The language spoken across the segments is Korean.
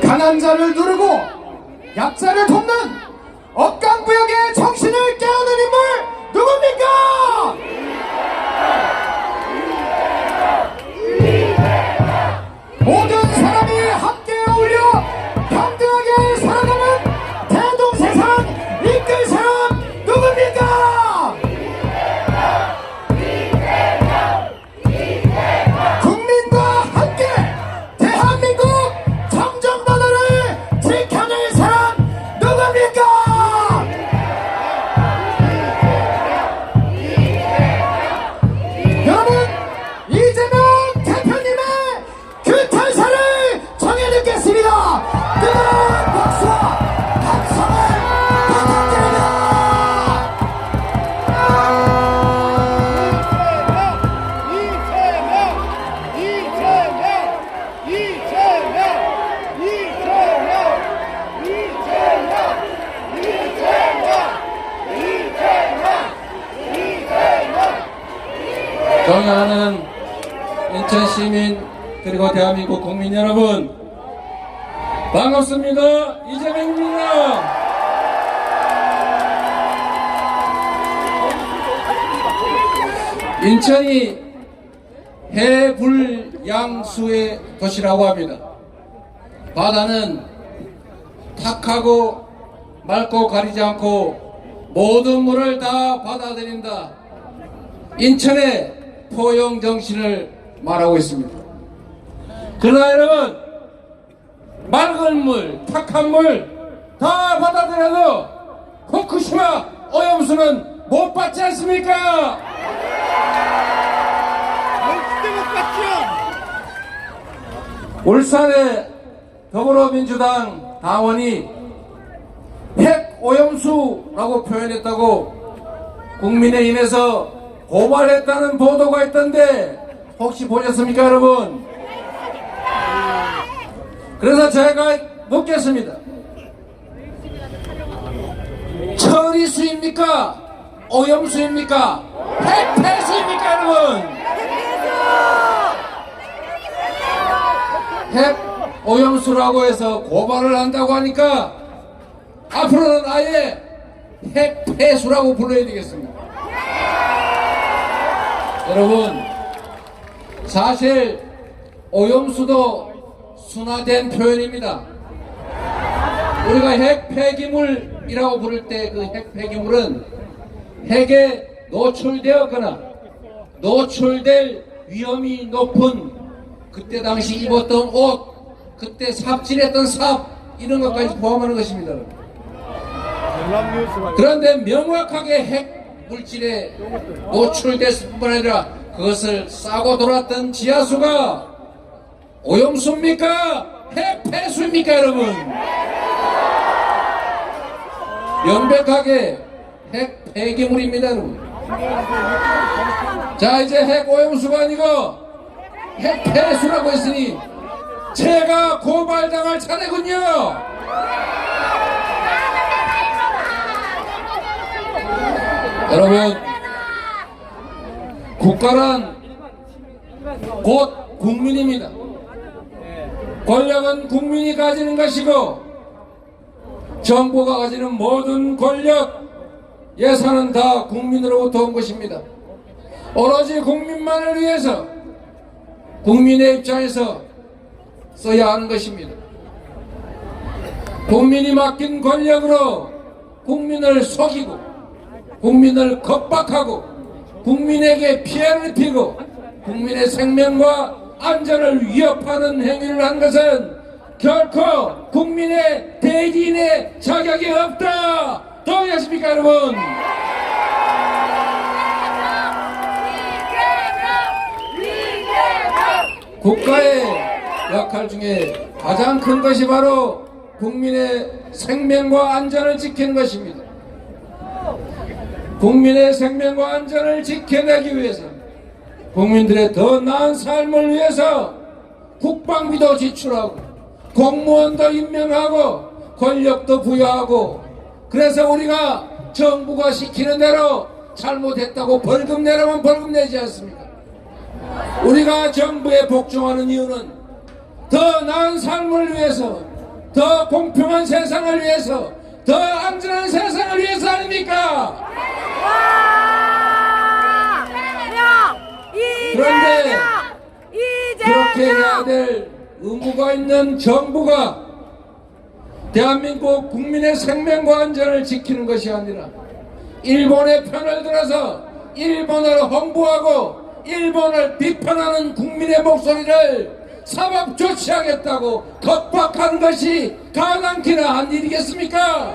가난 자를 누르고 약자를 돕는 억강부역의 정신을 깨우는 인물 누굽니까? 모든 사람이 함께 어울려 평등하게 살아가는 대동세상 이끌 사람 누굽니까? 국민과 함께 대한민국 정정번호를 지켜낼 사람 누굽니까? 여러분, 이재명 대표님의 규탄사를 정해 듣겠습니다. 뜨거운 박수와 함성을 부탁드립니다. 존경하는 인천 시민 그리고 대한민국 국민 여러분, 반갑습니다. 이재명입니다. 인천이 해불양수의 도시라고 합니다. 바다는 탁하고 맑고 가리지 않고 모든 물을 다 받아들인다. 인천의 포용 정신을 말하고 있습니다. 그러나 여러분, 맑은 물, 탁한 물 다 받아들여도 후쿠시마 오염수는 못 받지 않습니까? 울산의 더불어민주당 당원이 핵 오염수라고 표현했다고 국민의힘에서 고발했다는 보도가 있던데 혹시 보셨습니까, 여러분? 그래서 제가 묻겠습니다. 처리수입니까? 오염수입니까? 핵폐수입니까, 여러분? 핵 오염수라고 해서 고발을 한다고 하니까 앞으로는 아예 핵폐수라고 불러야 되겠습니다. 여러분, 사실 오염수도 순화된 표현입니다. 우리가 핵폐기물이라고 부를 때 그 핵폐기물은 핵에 노출되었거나 노출될 위험이 높은 그때 당시 입었던 옷, 그때 삽질했던 삽, 이런 것까지 포함하는 것입니다. 그런데 명확하게 핵 물질에 노출됐을 뿐만 아니라 그것을 싸고 돌았던 지하수가 오염수입니까? 핵폐수입니까, 여러분? 명백하게 핵폐기물입니다, 여러분. 자, 이제 핵오염수가 아니고 핵폐수라고 했으니 제가 고발당할 차례군요. 여러분, 국가란 곧 국민입니다. 권력은 국민이 가지는 것이고 정부가 가지는 모든 권력, 예산은 다 국민으로부터 온 것입니다. 오로지 국민만을 위해서 국민의 입장에서 써야 하는 것입니다. 국민이 맡긴 권력으로 국민을 속이고 국민을 겁박하고 국민에게 피해를 입히고 국민의 생명과 안전을 위협하는 행위를 한 것은 결코 국민의 대리인의 자격이 없다. 동의하십니까, 여러분? 국가의 역할 중에 가장 큰 것이 바로 국민의 생명과 안전을 지키는 것입니다. 국민의 생명과 안전을 지켜내기 위해서, 국민들의 더 나은 삶을 위해서 국방비도 지출하고 공무원도 임명하고 권력도 부여하고, 그래서 우리가 정부가 시키는 대로 잘못했다고 벌금 내라면 벌금 내지 않습니까? 우리가 정부에 복종하는 이유는 더 나은 삶을 위해서, 더 공평한 세상을 위해서, 더 안전한 세상을 위해서 아닙니까? 그런데 그렇게 해야 될 의무가 있는 정부가 대한민국 국민의 생명과 안전을 지키는 것이 아니라 일본의 편을 들어서 일본을 홍보하고 일본을 비판하는 국민의 목소리를 사법 조치하겠다고 겁박하는 것이 가당키나 한 일이겠습니까?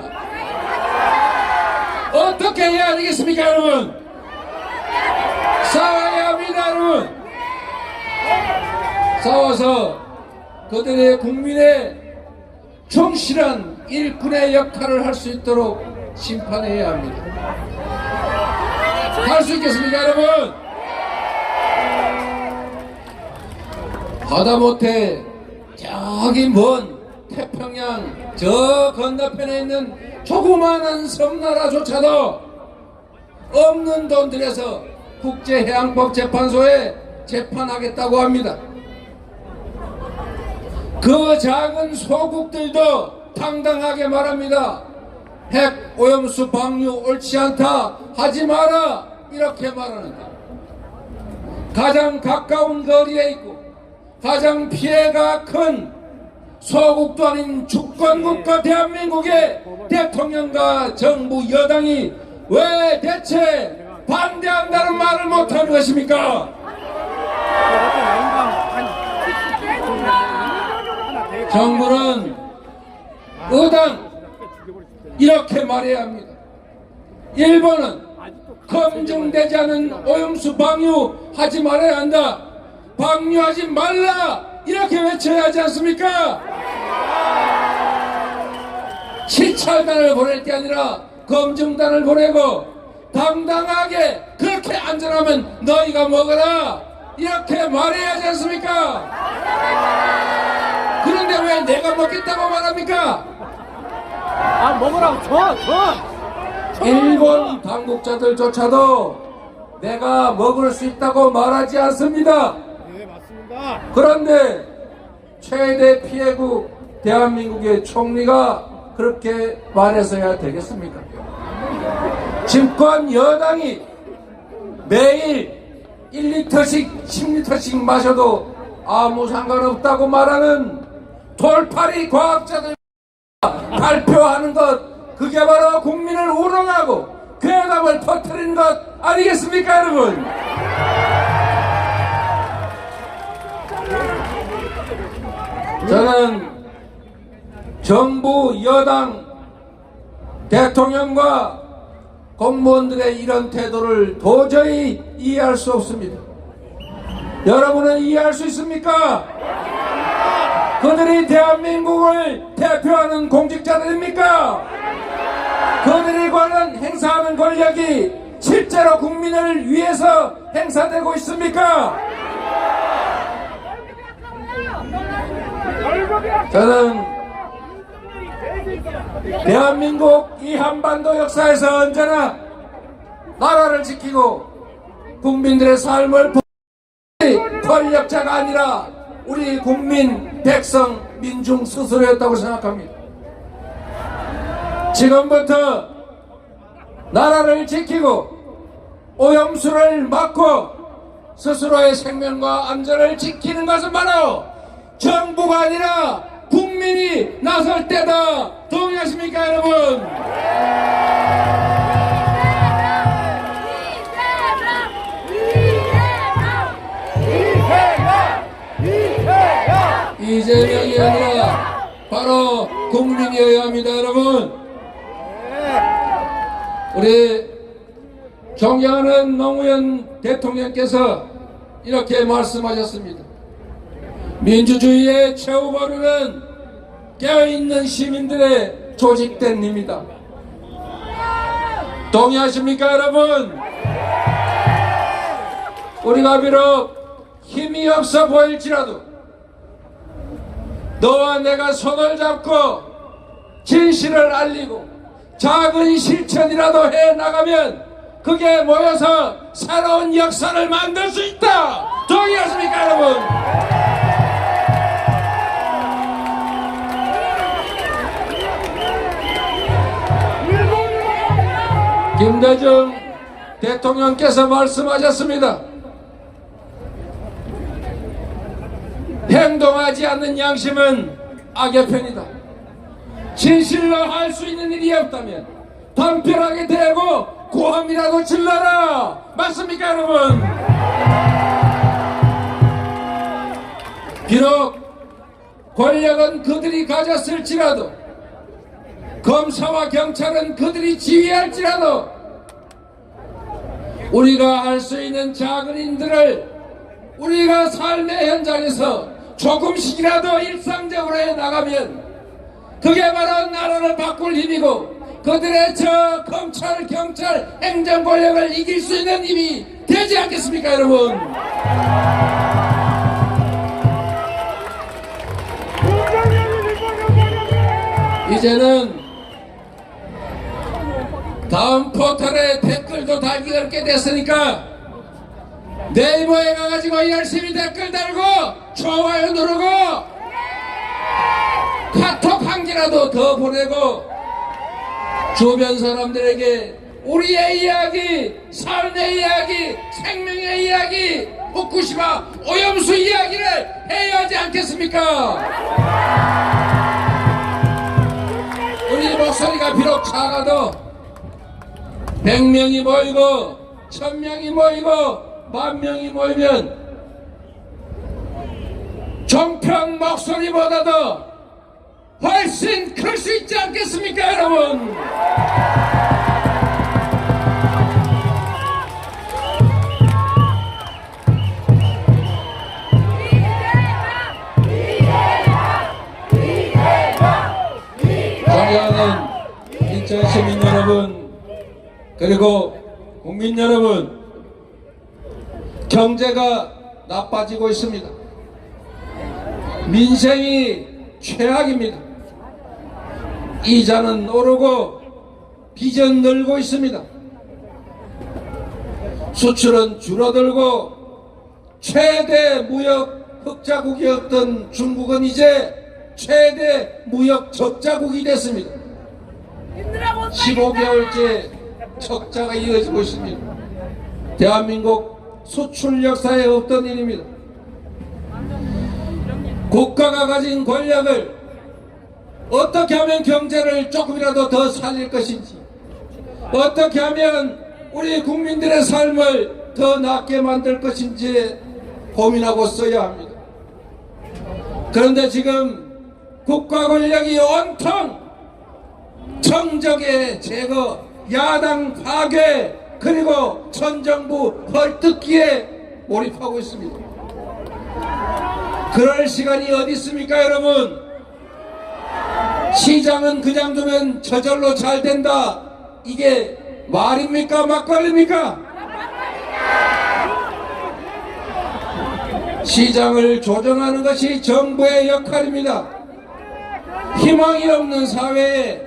어떻게 해야 되겠습니까, 여러분? 싸워야 합니다, 여러분. 싸워서 그들의 국민의 충실한 일꾼의 역할을 할 수 있도록 심판해야 합니다. 할 수 있겠습니까, 여러분? 하다못해 저기 먼 태평양 저 건너편에 있는 조그마한 섬나라조차도 없는 돈 들여서 국제해양법재판소에 재판하겠다고 합니다. 그 작은 소국들도 당당하게 말합니다. 핵 오염수 방류 옳지 않다, 하지 마라, 이렇게 말하는데 가장 가까운 거리에 있고 가장 피해가 큰 소국도 아닌 주권국가 대한민국의 대통령과 정부 여당이 왜 대체 반대한다는 말을 못하는 것입니까? 정부는 의당 이렇게 말해야 합니다. 일본은 검증되지 않은 오염수 방류하지 말아야 한다, 방류하지 말라, 이렇게 외쳐야 하지 않습니까? 시찰단을 보낼 게 아니라 검증단을 보내고 당당하게 그렇게 안전하면 너희가 먹어라, 이렇게 말해야 하지 않습니까? 그런데 왜 내가 먹겠다고 말합니까? 먹으라고 줘. 일본 당국자들조차도 내가 먹을 수 있다고 말하지 않습니다. 네, 맞습니다. 그런데 최대 피해국 대한민국의 총리가 그렇게 말해서야 되겠습니까? 집권 여당이 매일 1리터씩 10리터씩 마셔도 아무 상관없다고 말하는 돌팔이 과학자들 발표하는 것, 그게 바로 국민을 우롱하고 괴담을 퍼뜨리는 것 아니겠습니까, 여러분? 저는 정부, 여당, 대통령과 공무원들의 이런 태도를 도저히 이해할 수 없습니다. 여러분은 이해할 수 있습니까? 그들이 대한민국을 대표하는 공직자들입니까? 그들이 관한 행사하는 권력이 실제로 국민을 위해서 행사되고 있습니까? 저는 대한민국 이 한반도 역사에서 언제나 나라를 지키고 국민들의 삶을 권력자가 아니라 우리 국민, 백성, 민중 스스로였다고 생각합니다. 지금부터 나라를 지키고 오염수를 막고 스스로의 생명과 안전을 지키는 것은 바로 정부가 아니라 국민이 나설 때다. 동의하십니까, 여러분? 이재명이 아니라 바로 국민이어야 합니다, 여러분. 우리 존경하는 노무현 대통령께서 이렇게 말씀하셨습니다. 민주주의의 최후 보루는 깨어있는 시민들의 조직된 힘이다. 동의하십니까, 여러분? 우리가 비록 힘이 없어 보일지라도 너와 내가 손을 잡고 진실을 알리고 작은 실천이라도 해 나가면 그게 모여서 새로운 역사를 만들 수 있다. 동의하십니까, 여러분? 김대중 대통령께서 말씀하셨습니다. 행동하지 않는 양심은 악의 편이다. 진실로 할 수 있는 일이 없다면 담벼락에 대고 고함이라도 질러라. 맞습니까 여러분? 비록 권력은 그들이 가졌을지라도 검사와 경찰은 그들이 지휘할지라도 우리가 할 수 있는 작은 일들을 우리가 삶의 현장에서 조금씩이라도 일상적으로 해나가면 그게 바로 나라를 바꿀 힘이고 그들의 저 검찰, 경찰, 행정 권력을 이길 수 있는 힘이 되지 않겠습니까 여러분? 이제는 다음 포털에 댓글도 달기 어렵게 됐으니까 네이버에 가가지고 열심히 댓글 달고 좋아요 누르고 카톡 한 개라도 더 보내고 주변 사람들에게 우리의 이야기, 삶의 이야기, 생명의 이야기, 후쿠시마 오염수 이야기를 해야 하지 않겠습니까? 우리 목소리가 비록 작아도 100명이 모이고 1000명이 모이고 10,000명이 모이면 종편 목소리보다도 훨씬 클 수 있지 않겠습니까 여러분? 존경하는 인천 시민 여러분 그리고 국민 여러분, 경제가 나빠지고 있습니다. 민생이 최악입니다. 이자는 오르고 빚은 늘고 있습니다. 수출은 줄어들고 최대 무역 흑자국이었던 중국은 이제 최대 무역 적자국이 됐습니다. 15개월째 적자가 이어지고 있습니다. 대한민국 수출 역사에 없던 일입니다. 국가가 가진 권력을 어떻게 하면 경제를 조금이라도 더 살릴 것인지, 어떻게 하면 우리 국민들의 삶을 더 낫게 만들 것인지 고민하고 써야 합니다. 그런데 지금 국가 권력이 온통 정적의 제거, 야당 파괴, 그리고 전 정부 헐뜯기에 몰입하고 있습니다. 그럴 시간이 어디 있습니까 여러분? 시장은 그냥 두면 저절로 잘 된다, 이게 말입니까 막걸리입니까? 시장을 조정하는 것이 정부의 역할입니다. 희망이 없는 사회에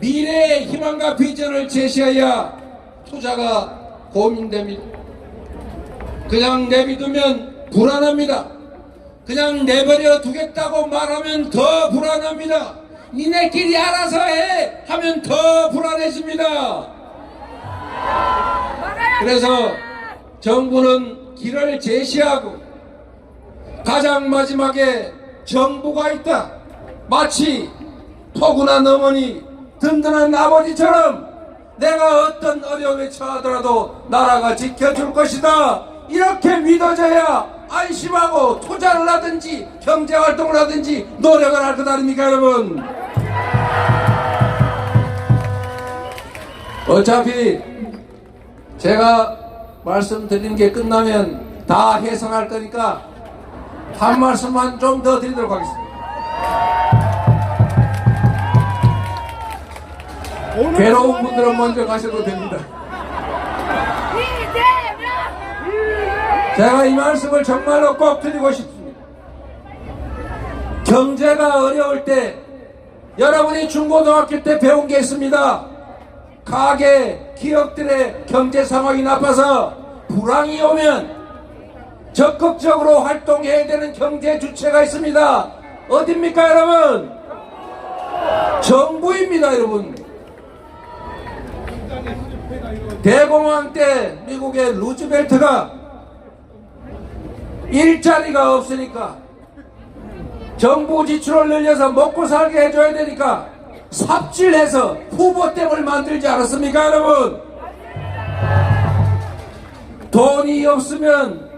미래의 희망과 비전을 제시해야 투자가 고민됩니다. 그냥 내비두면 불안합니다. 그냥 내버려 두겠다고 말하면 더 불안합니다. 니네끼리 알아서 해 하면 더 불안해집니다. 그래서 정부는 길을 제시하고 가장 마지막에 정부가 있다, 마치 포근한 어머니, 든든한 아버지처럼 내가 어떤 어려움에 처하더라도 나라가 지켜줄 것이다, 이렇게 믿어져야 안심하고 투자를 하든지 경제활동을 하든지 노력을 할 것 아닙니까 여러분? 어차피 제가 말씀드리는 게 끝나면 다 해석할 거니까 한 말씀만 좀 더 드리도록 하겠습니다. 괴로운 분들은 먼저 가셔도 됩니다. 제가 이 말씀을 정말로 꼭 드리고 싶습니다. 경제가 어려울 때 여러분이 중고등학교 때 배운 게 있습니다. 가게, 기업들의 경제 상황이 나빠서 불황이 오면 적극적으로 활동해야 되는 경제 주체가 있습니다. 어딥니까 여러분? 정부입니다 여러분. 대공황 때 미국의 루즈벨트가 일자리가 없으니까 정부 지출을 늘려서 먹고 살게 해줘야 되니까 삽질해서 후보댐을 만들지 않았습니까, 여러분? 돈이 없으면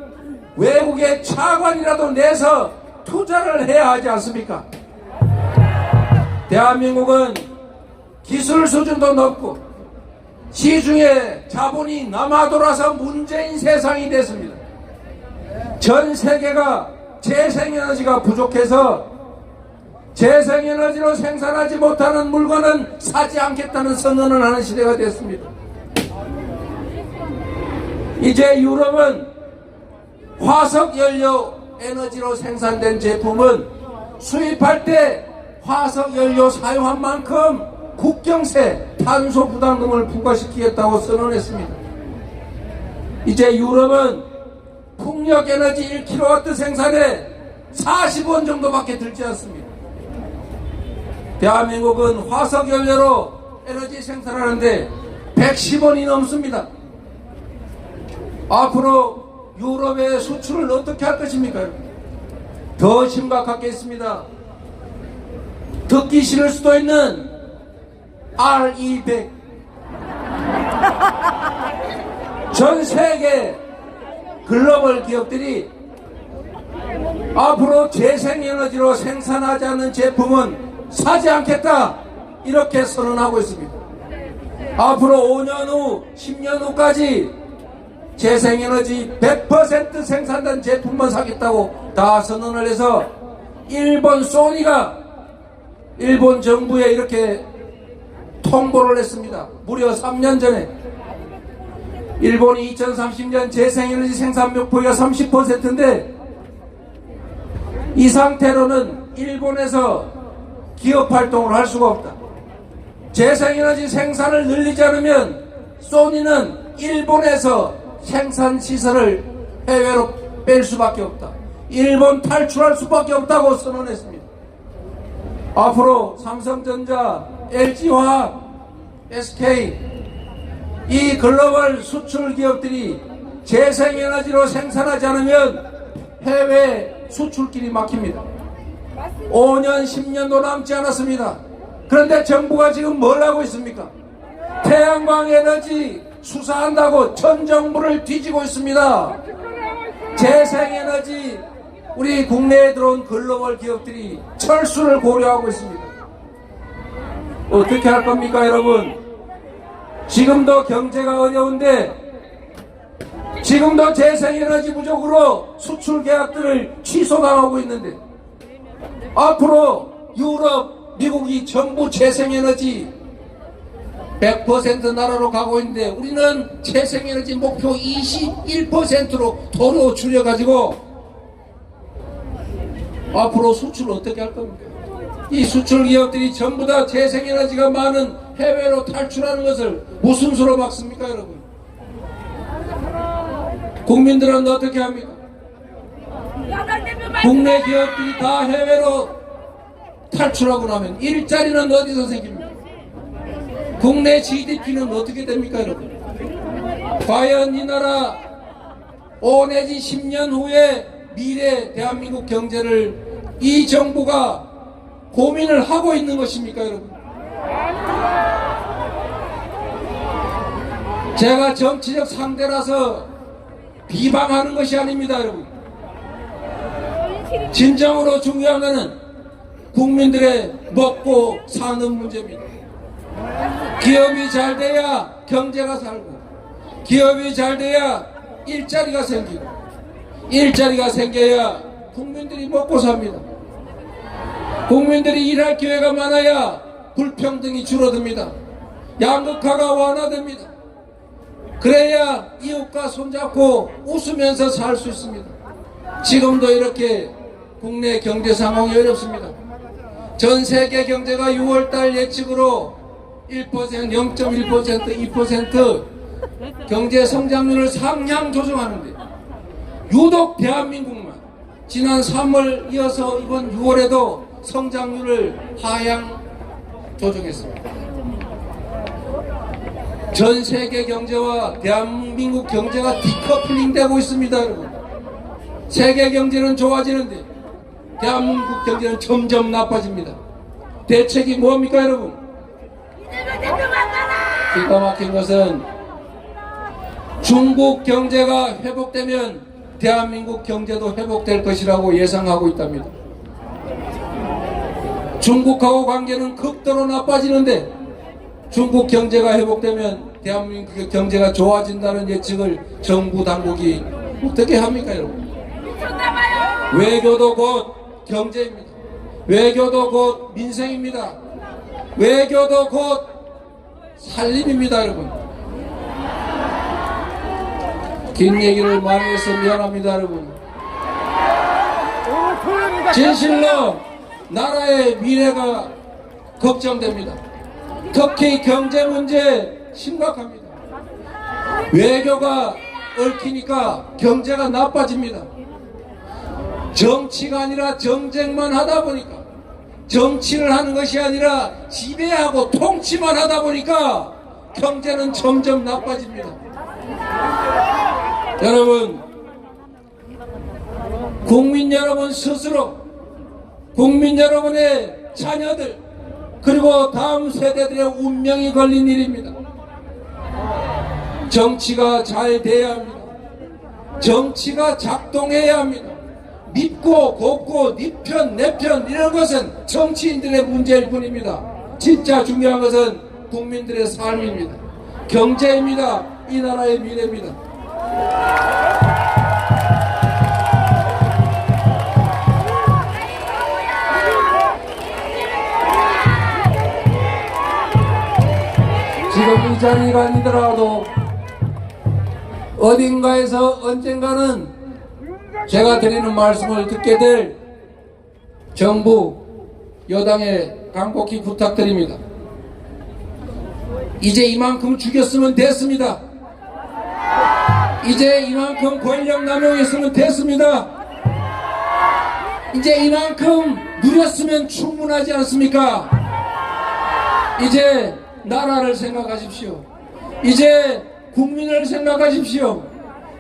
외국에 차관이라도 내서 투자를 해야 하지 않습니까? 대한민국은 기술 수준도 높고 시중에 자본이 남아 돌아서 문재인 세상이 됐습니다. 전 세계가 재생에너지가 부족해서 재생에너지로 생산하지 못하는 물건은 사지 않겠다는 선언을 하는 시대가 됐습니다. 이제 유럽은 화석연료 에너지로 생산된 제품은 수입할 때 화석연료 사용한 만큼 국경세 탄소 부담금을 부과시키겠다고 선언했습니다. 이제 유럽은 풍력에너지 1kW 생산에 40원 정도밖에 들지 않습니다. 대한민국은 화석연료로 에너지 생산하는데 110원이 넘습니다. 앞으로 유럽의 수출을 어떻게 할 것입니까? 더 심각하겠습니다. 듣기 싫을 수도 있는 RE100 전 세계 글로벌 기업들이 앞으로 재생에너지로 생산하지 않는 제품은 사지 않겠다 이렇게 선언하고 있습니다. 앞으로 5년 후 10년 후까지 재생에너지 100% 생산된 제품만 사겠다고 다 선언을 해서 일본 소니가 일본 정부에 이렇게 통보를 했습니다. 무려 3년 전에 일본이 2030년 재생에너지 생산 목표가 30%인데 이 상태로는 일본에서 기업 활동을 할 수가 없다. 재생에너지 생산을 늘리지 않으면 소니는 일본에서 생산 시설을 해외로 뺄 수밖에 없다. 일본 탈출할 수밖에 없다고 선언했습니다. 앞으로 삼성전자, LG화학, SK 이 글로벌 수출 기업들이 재생에너지로 생산하지 않으면 해외 수출길이 막힙니다. 5년, 10년도 남지 않았습니다. 그런데 정부가 지금 뭘 하고 있습니까? 태양광 에너지 수사한다고 전 정부를 뒤지고 있습니다. 재생에너지 우리 국내에 들어온 글로벌 기업들이 철수를 고려하고 있습니다. 어떻게 할 겁니까, 여러분? 지금도 경제가 어려운데 지금도 재생에너지 부족으로 수출 계약들을 취소당하고 있는데 앞으로 유럽, 미국이 전부 재생에너지 100% 나라로 가고 있는데 우리는 재생에너지 목표 21%로 도로 줄여가지고 앞으로 수출을 어떻게 할 겁니까? 이 수출 기업들이 전부 다 재생에너지가 많은 해외로 탈출하는 것을 무슨 수로 막습니까, 여러분? 국민들은 어떻게 합니까? 국내 기업들이 다 해외로 탈출하고 나면 일자리는 어디서 생깁니까? 국내 GDP는 어떻게 됩니까, 여러분? 과연 이 나라 5 내지 10년 후에 미래 대한민국 경제를 이 정부가 고민을 하고 있는 것입니까, 여러분? 제가 정치적 상대라서 비방하는 것이 아닙니다, 여러분. 진정으로 중요한 것은 국민들의 먹고 사는 문제입니다. 기업이 잘 돼야 경제가 살고 기업이 잘 돼야 일자리가 생기고 일자리가 생겨야 국민들이 먹고 삽니다. 국민들이 일할 기회가 많아야 불평등이 줄어듭니다. 양극화가 완화됩니다. 그래야 이웃과 손잡고 웃으면서 살 수 있습니다. 지금도 이렇게 국내 경제 상황이 어렵습니다. 전 세계 경제가 6월달 예측으로 1%, 0.1%, 2% 경제 성장률을 상향 조정하는데 유독 대한민국만 지난 3월 이어서 이번 6월에도 성장률을 하향 조정했습니다. 전 세계 경제와 대한민국 경제가 디커플링 되고 있습니다, 여러분. 세계 경제는 좋아지는데 대한민국 경제는 점점 나빠집니다. 대책이 뭡니까, 여러분? 기가 막힌 것은 중국 경제가 회복되면 대한민국 경제도 회복될 것이라고 예상하고 있답니다. 중국하고 관계는 극도로 나빠지는데 중국 경제가 회복되면 대한민국 경제가 좋아진다는 예측을 정부 당국이 어떻게 합니까, 여러분? 외교도 곧 경제입니다. 외교도 곧 민생입니다. 외교도 곧 살림입니다, 여러분. 긴 얘기를 많이 해서 미안합니다, 여러분. 진실로 나라의 미래가 걱정됩니다. 특히 경제 문제 심각합니다. 외교가 얽히니까 경제가 나빠집니다. 정치가 아니라 정쟁만 하다 보니까, 정치를 하는 것이 아니라 지배하고 통치만 하다 보니까 경제는 점점 나빠집니다. 여러분, 국민 여러분 스스로, 국민 여러분의 자녀들, 그리고 다음 세대들의 운명이 걸린 일입니다. 정치가 잘 돼야 합니다. 정치가 작동해야 합니다. 믿고 곱고 네 편 내 편 이런 것은 정치인들의 문제일 뿐입니다. 진짜 중요한 것은 국민들의 삶입니다. 경제입니다. 이 나라의 미래입니다. 지금 이 자리가 아니더라도 어딘가에서 언젠가는 제가 드리는 말씀을 듣게 될 정부 여당에 간곡히 부탁드립니다. 이제 이만큼 죽였으면 됐습니다. 이제 이만큼 권력 남용했으면 됐습니다. 이제 이만큼 누렸으면 충분하지 않습니까? 이제 나라를 생각하십시오. 이제 국민을 생각하십시오.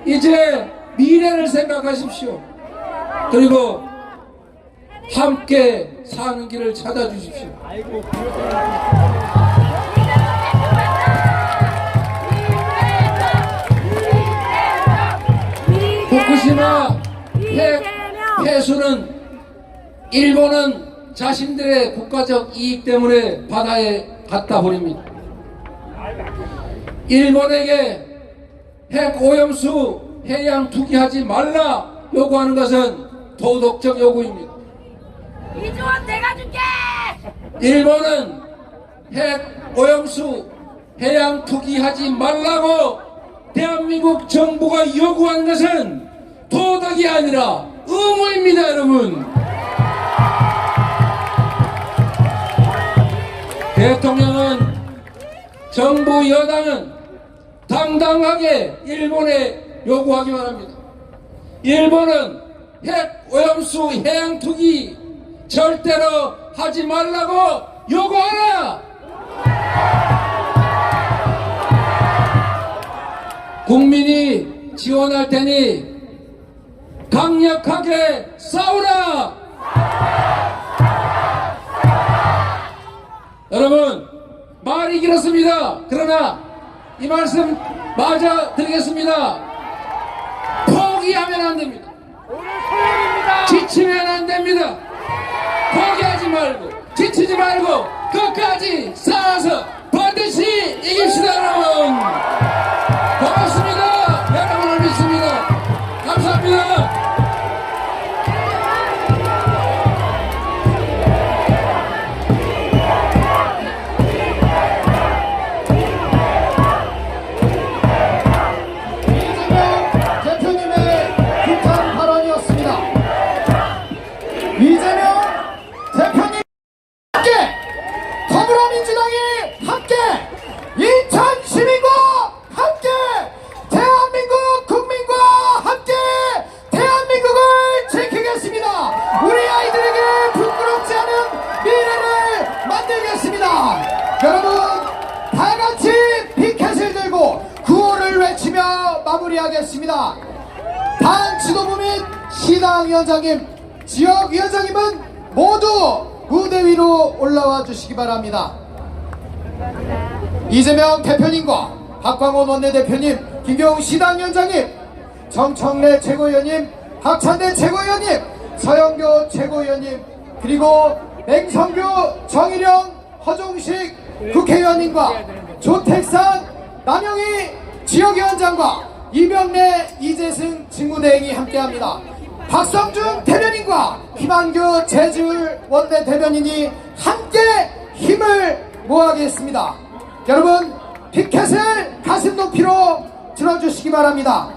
이제 미래를 생각하십시오. 그리고 함께 사는 길을 찾아주십시오. 후쿠시마 핵 폐수는 일본은 자신들의 국가적 이익 때문에 바다에 갖다 버립니다. 일본에게 핵 오염수 해양 투기하지 말라 요구하는 것은 도덕적 요구입니다. 이주원 내가 줄게! 일본은 핵 오염수 해양 투기하지 말라고 대한민국 정부가 요구한 것은 도덕이 아니라 의무입니다, 여러분. 대통령은, 정부 여당은 당당하게 일본에 요구하기만 합니다. 일본은 핵 오염수 해양 투기 절대로 하지 말라고 요구하라! 국민이 지원할 테니 강력하게 싸우라! 여러분, 말이 길었습니다. 그러나 이 말씀 맞아 드리겠습니다. 포기하면 안 됩니다. 지치면 안 됩니다. 포기하지 말고 지치지 말고 끝까지 싸워서 반드시 이깁시다, 여러분. 고맙습니다. 여러분을 믿습니다. 감사합니다. 대표님의 북한 발언이었습니다. 이재명 대표님 함께, 더불어민주당이 함께, 인천 시민과 함께, 대한민국 국민과 함께 대한민국을 지키겠습니다. 우리 아이들에게 부끄럽지 않은 미래를 만들겠습니다. 여러분, 다 같이 피켓을 마무리하겠습니다. 당 지도부 및 시당위원장님, 지역위원장님은 모두 무대 위로 올라와 주시기 바랍니다. 이재명 대표님과 박광원 원내대표님, 김경우 시당위원장님, 정청래 최고위원님, 박찬대 최고위원님, 서영교 최고위원님, 그리고 맹성규, 정일영, 허종식 국회의원님과 조택산 남영희 지역위원장과 이병래, 이재승 직무대행이 함께합니다. 박성준 대변인과 김한규 제주을 원내대변인이 함께 힘을 모아겠습니다. 여러분, 피켓을 가슴 높이로 들어주시기 바랍니다.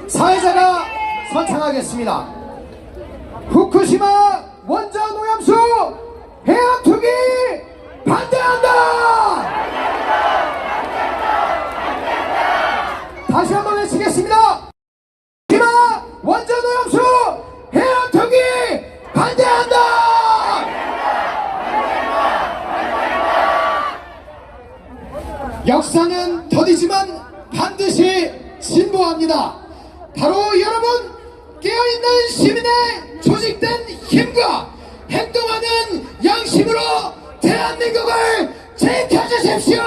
사회자가 선창하겠습니다. 후쿠시마 원전 오염수 해양 투기 반대한다! 다시 한번 외치겠습니다. 후쿠시마 원전 오염수 해양 투기 반대한다! 역사는 더디지만 반드시 진보합니다. 바로 여러분, 깨어있는 시민의 조직된 힘과 행동하는 양심으로 대한민국을 지켜주십시오!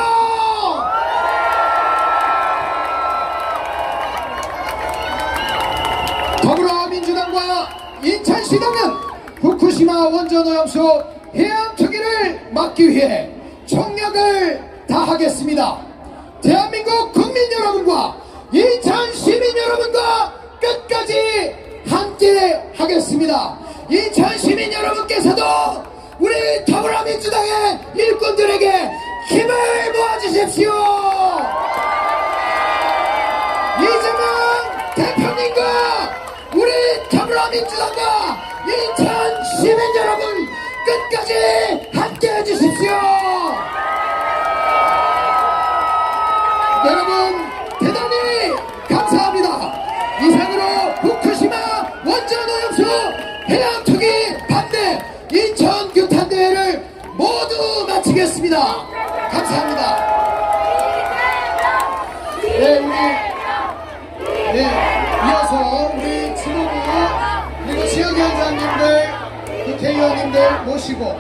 더불어민주당과 인천시당은 후쿠시마 원전오염수 해양 투기를 막기 위해 총력을 다하겠습니다. 대한민국 국민 여러분과 인천 시민 여러분과 끝까지 함께 하겠습니다. 인천 시민 여러분께서도 우리 더불어민주당의 일꾼들에게 힘을 모아주십시오. 이재명 대표님과 우리 더불어민주당과 인천 시민 여러분 끝까지 함께 해주십시오. 여러분, 대단히 감사합니다. 이상으로 후쿠시마 원전오염수 해양 투기 반대 인천 규탄대회를 모두 마치겠습니다. 감사합니다. 이어서 우리 지도부 그리고 지역위원장님들, 국회의원님들 모시고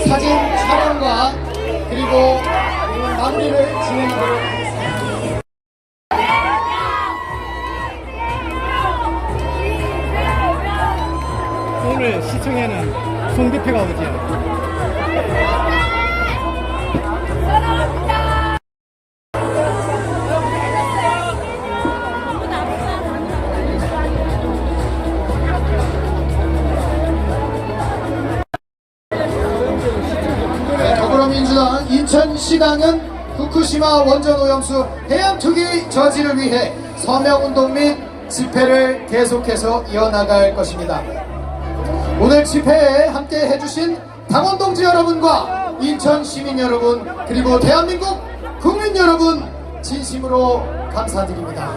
사진 촬영과 그리고 마무리를 진행하도록 하겠습니다. 오늘 시청에는 송 대표가 오지요. 더불어민주당 인천시당은 후쿠시마 원전오염수 해양투기 저지를 위해 서명운동 및 집회를 계속해서 이어나갈 것입니다. 오늘 집회에 함께 해주신 당원동지 여러분과 인천 시민 여러분, 그리고 대한민국 국민 여러분, 진심으로 감사드립니다.